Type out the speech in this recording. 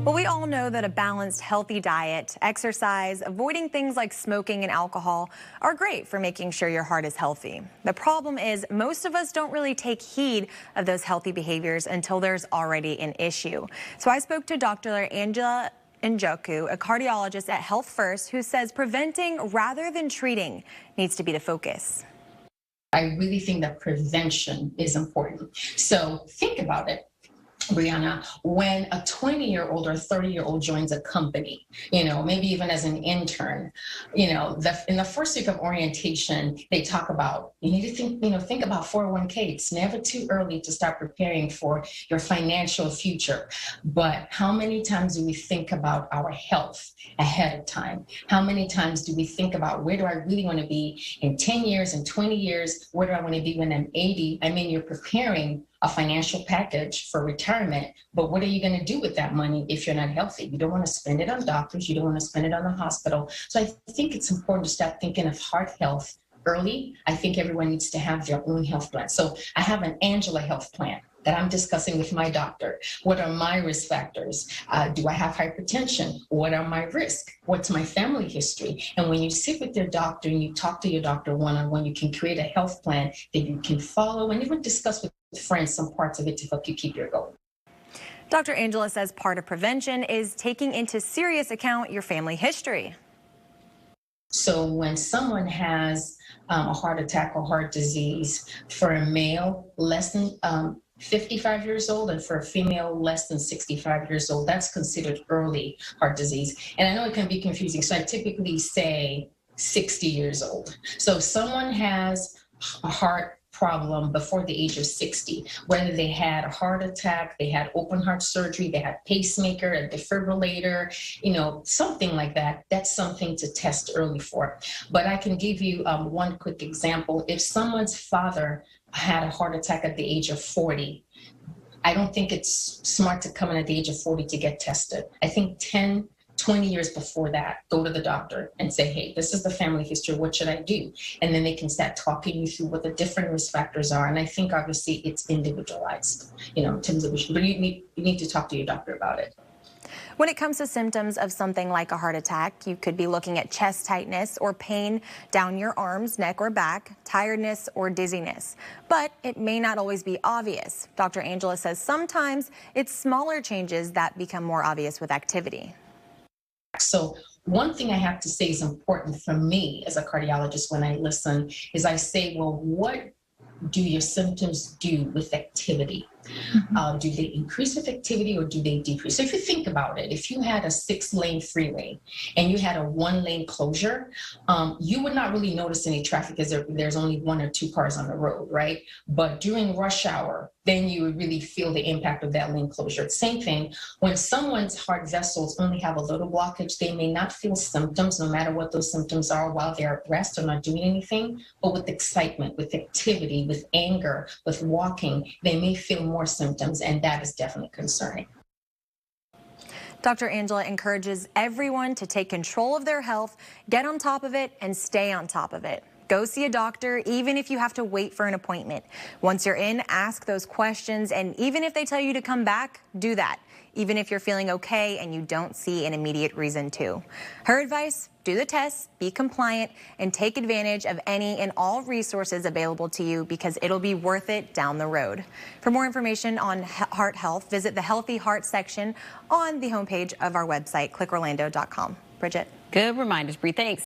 Well, we all know that a balanced, healthy diet, exercise, avoiding things like smoking and alcohol are great for making sure your heart is healthy. The problem is most of us don't really take heed of those healthy behaviors until there's already an issue. So I spoke to Dr. Njoku, a cardiologist at Health First, who says preventing rather than treating needs to be the focus. I really think that prevention is important. So think about it, Brianna, when a 20-year-old or 30-year-old joins a company, maybe even as an intern, in the first week of orientation, they talk about, you need to think about 401k. It's never too early to start preparing for your financial future. But how many times do we think about our health ahead of time? How many times do we think about where do I really want to be in 10 years, in 20 years? Where do I want to be when I'm 80? I mean, you're preparing a financial package for retirement, but what are you going to do with that money if you're not healthy? You don't want to spend it on doctors. You don't want to spend it on the hospital. So I think it's important to start thinking of heart health early. I think everyone needs to have their own health plan. So I have an Angela health plan that I'm discussing with my doctor. What are my risk factors? Do I have hypertension? What are my risks? What's my family history? And when you sit with your doctor and you talk to your doctor one-on-one, you can create a health plan that you can follow and even discuss with friends some parts of it to help you keep your goal. Dr. Angela says part of prevention is taking into serious account your family history. So when someone has a heart attack or heart disease, for a male less than 55 years old and for a female less than 65 years old, that's considered early heart disease. And I know it can be confusing, so I typically say 60 years old. So if someone has a heart problem before the age of 60, whether they had a heart attack, they had open heart surgery, they had pacemaker, a defibrillator, something like that, that's something to test early for. But I can give you one quick example. If someone's father had a heart attack at the age of 40, I don't think it's smart to come in at the age of 40 to get tested. I think 10, 20 years before that, go to the doctor and say, hey, this is the family history, what should I do? And then they can start talking you through what the different risk factors are. And I think obviously it's individualized, in terms of, but you need to talk to your doctor about it. When it comes to symptoms of something like a heart attack, you could be looking at chest tightness or pain down your arms, neck, or back, tiredness or dizziness. But it may not always be obvious. Dr. Angela says sometimes it's smaller changes that become more obvious with activity. So one thing I have to say is important for me as a cardiologist when I listen is I say, well, what do your symptoms do with activity? Do they increase with activity or do they decrease? So if you think about it, if you had a 6-lane freeway and you had a 1-lane closure, you would not really notice any traffic because there's only 1 or 2 cars on the road, right? But during rush hour, then you would really feel the impact of that lane closure. Same thing, when someone's heart vessels only have a little blockage, they may not feel symptoms, no matter what those symptoms are while they're at rest or not doing anything, but with excitement, with activity, with anger, with walking, they may feel more symptoms, and that is definitely concerning. Dr. Angela encourages everyone to take control of their health, get on top of it, and stay on top of it. Go see a doctor, even if you have to wait for an appointment. Once you're in, ask those questions, and even if they tell you to come back, do that. Even if you're feeling okay and you don't see an immediate reason to. Her advice, do the tests, be compliant, and take advantage of any and all resources available to you because it'll be worth it down the road. For more information on heart health, visit the Healthy Heart section on the homepage of our website, clickorlando.com. Bridget. Good reminders, Bree. Thanks.